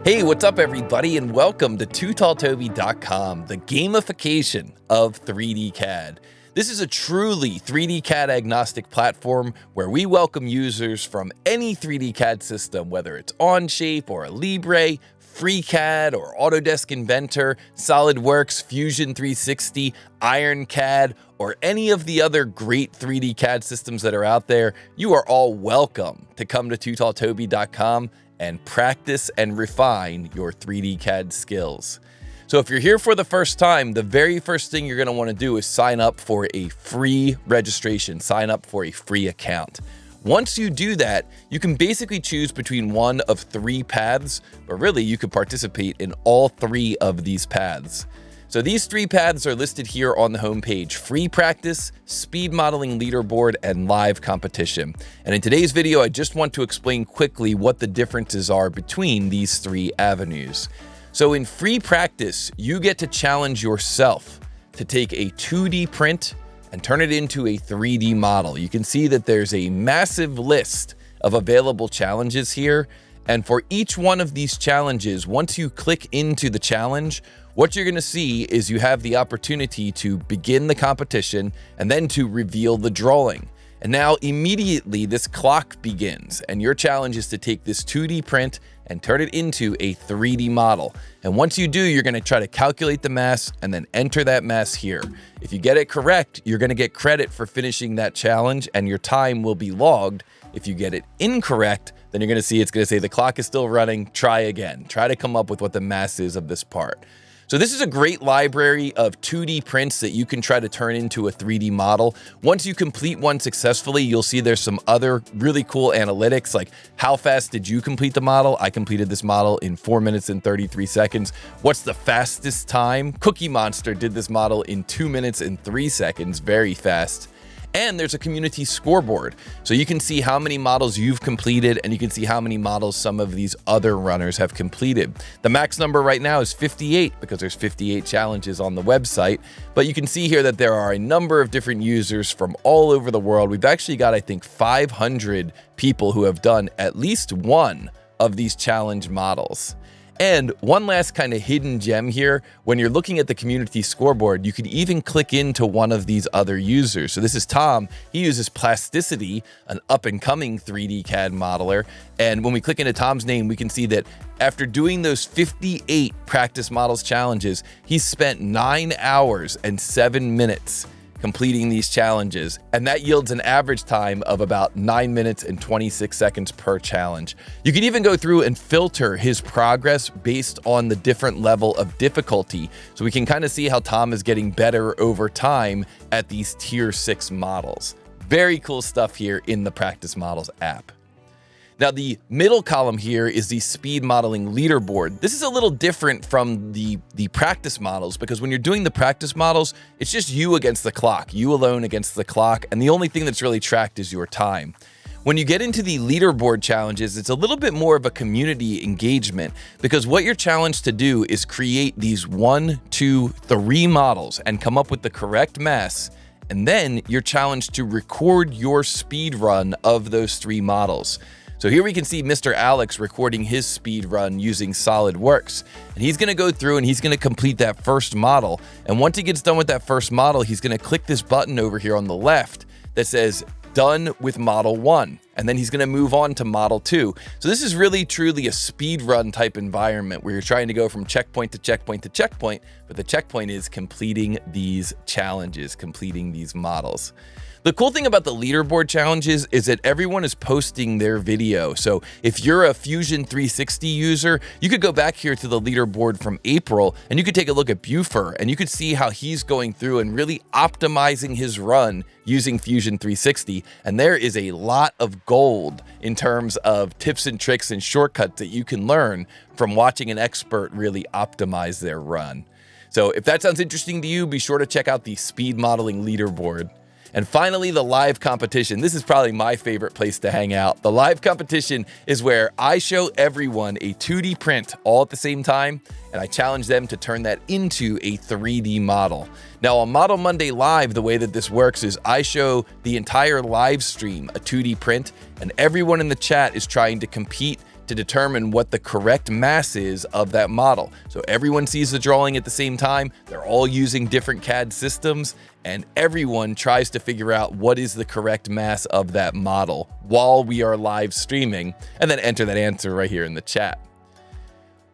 Hey, what's up everybody, and welcome to TooTallToby.com, the gamification of 3D CAD. This is a truly 3D CAD agnostic platform where we welcome users from any 3D CAD system, whether it's Onshape or Libre, FreeCAD or Autodesk Inventor, SolidWorks, Fusion 360, IronCAD, or any of the other great 3D CAD systems that are out there. You are all welcome to come to TooTallToby.com and practice and refine your 3D CAD skills. So if you're here for the first time, the very first thing you're going to want to do is sign up for a free registration, sign up for a free account. Once you do that, you can basically choose between one of three paths, but really you could participate in all three of these paths. So these three paths are listed here on the homepage: free practice, speed modeling leaderboard, and live competition. And in today's video, I just want to explain quickly what the differences are between these three avenues. So in free practice, you get to challenge yourself to take a 2D print and turn it into a 3D model. You can see that there's a massive list of available challenges here. And for each one of these challenges, once you click into the challenge, what you're going to see is you have the opportunity to begin the competition and then to reveal the drawing. And now immediately this clock begins, and your challenge is to take this 2D print and turn it into a 3D model. And once you do, you're going to try to calculate the mass and then enter that mass here. If you get it correct, you're going to get credit for finishing that challenge and your time will be logged. If you get it incorrect, then you're going to see it's going to say the clock is still running, try again. Try to come up with what the mass is of this part. So this is a great library of 2D prints that you can try to turn into a 3D model. Once you complete one successfully, you'll see there's some other really cool analytics, like how fast did you complete the model? I completed this model in 4 minutes and 33 seconds. What's the fastest time? Cookie Monster did this model in 2 minutes and 3 seconds, very fast. And there's a community scoreboard. So you can see how many models you've completed, and you can see how many models some of these other runners have completed. The max number right now is 58 because there's 58 challenges on the website. But you can see here that there are a number of different users from all over the world. We've actually got, I think, 500 people who have done at least one of these challenge models. And one last kind of hidden gem here, when you're looking at the community scoreboard, you can even click into one of these other users. So this is Tom. He uses Plasticity, an up-and-coming 3D CAD modeler. And when we click into Tom's name, we can see that after doing those 58 practice models challenges, he's spent 9 hours and 7 minutes completing these challenges, and that yields an average time of about 9 minutes and 26 seconds per challenge. You can even go through and filter his progress based on the different level of difficulty, so we can kind of see how Tom is getting better over time at these tier 6 models. Very cool stuff here in the Practice Models app. Now, the middle column here is the speed modeling leaderboard. This is a little different from the practice models, because when you're doing the practice models, it's just you against the clock, you alone against the clock, and the only thing that's really tracked is your time. When you get into the leaderboard challenges, it's a little bit more of a community engagement, because what you're challenged to do is create these 1, 2, 3 models and come up with the correct mass. And then you're challenged to record your speed run of those 3 models. So here we can see Mr. Alex recording his speed run using SolidWorks. And he's going to go through and he's going to complete that first model. And once he gets done with that first model, he's going to click this button over here on the left that says done with model 1. And then he's going to move on to model 2. So this is really truly a speed run type environment where you're trying to go from checkpoint to checkpoint to checkpoint. But the checkpoint is completing these challenges, completing these models. The cool thing about the leaderboard challenges is that everyone is posting their video. So if you're a Fusion 360 user, you could go back here to the leaderboard from April and you could take a look at Buford and you could see how he's going through and really optimizing his run using Fusion 360. And there is a lot of gold in terms of tips and tricks and shortcuts that you can learn from watching an expert really optimize their run. So if that sounds interesting to you, be sure to check out the speed modeling leaderboard. And finally, the live competition. This is probably my favorite place to hang out. The live competition is where I show everyone a 2D print all at the same time, and I challenge them to turn that into a 3D model. Now, on Model Monday Live, the way that this works is I show the entire live stream a 2D print, and everyone in the chat is trying to compete to determine what the correct mass is of that model. So everyone sees the drawing at the same time, they're all using different CAD systems, and everyone tries to figure out what is the correct mass of that model while we are live streaming, and then enter that answer right here in the chat.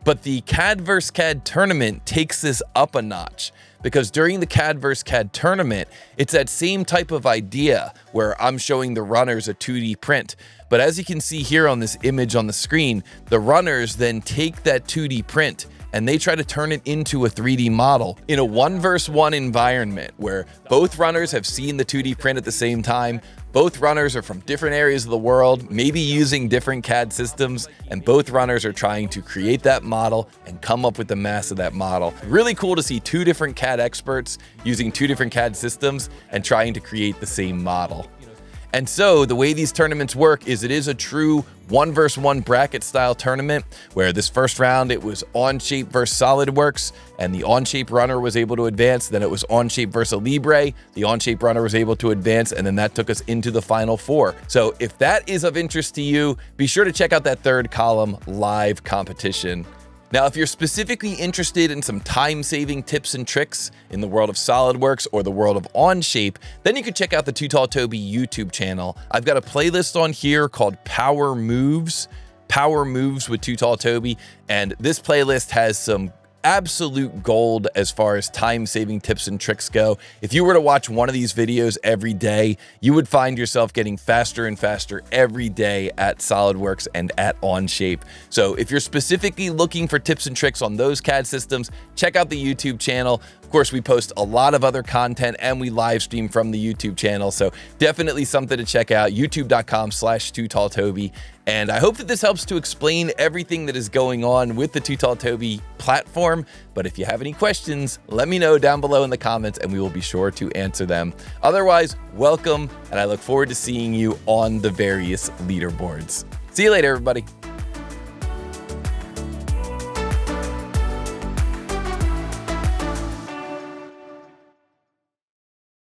But the CAD vs. CAD tournament takes this up a notch, because during the CAD vs. CAD tournament, it's that same type of idea where I'm showing the runners a 2D print. But as you can see here on this image on the screen, the runners then take that 2D print and they try to turn it into a 3D model in a 1 vs. 1 environment where both runners have seen the 2D print at the same time. Both runners are from different areas of the world, maybe using different CAD systems, and both runners are trying to create that model and come up with the mass of that model. Really cool to see two different CAD experts using two different CAD systems and trying to create the same model. And so the way these tournaments work is it is a true 1 vs. 1 bracket style tournament where this first round it was Onshape versus SolidWorks and the Onshape runner was able to advance. Then it was Onshape versus Libre. The Onshape runner was able to advance, and then that took us into the final four. So if that is of interest to you, be sure to check out that third column, live competition. Now, if you're specifically interested in some time-saving tips and tricks in the world of SolidWorks or the world of Onshape, then you can check out the Too Tall Toby YouTube channel. I've got a playlist on here called Power Moves with Too Tall Toby, and this playlist has some absolute gold as far as time-saving tips and tricks go. If you were to watch one of these videos every day, you would find yourself getting faster and faster every day at SolidWorks and at Onshape. So if you're specifically looking for tips and tricks on those CAD systems, check out the YouTube channel. Of course, we post a lot of other content and we live stream from the YouTube channel. So definitely something to check out, youtube.com/TooTallToby. And I hope that this helps to explain everything that is going on with the Too Tall Toby platform. But if you have any questions, let me know down below in the comments and we will be sure to answer them. Otherwise, welcome, and I look forward to seeing you on the various leaderboards. See you later, everybody.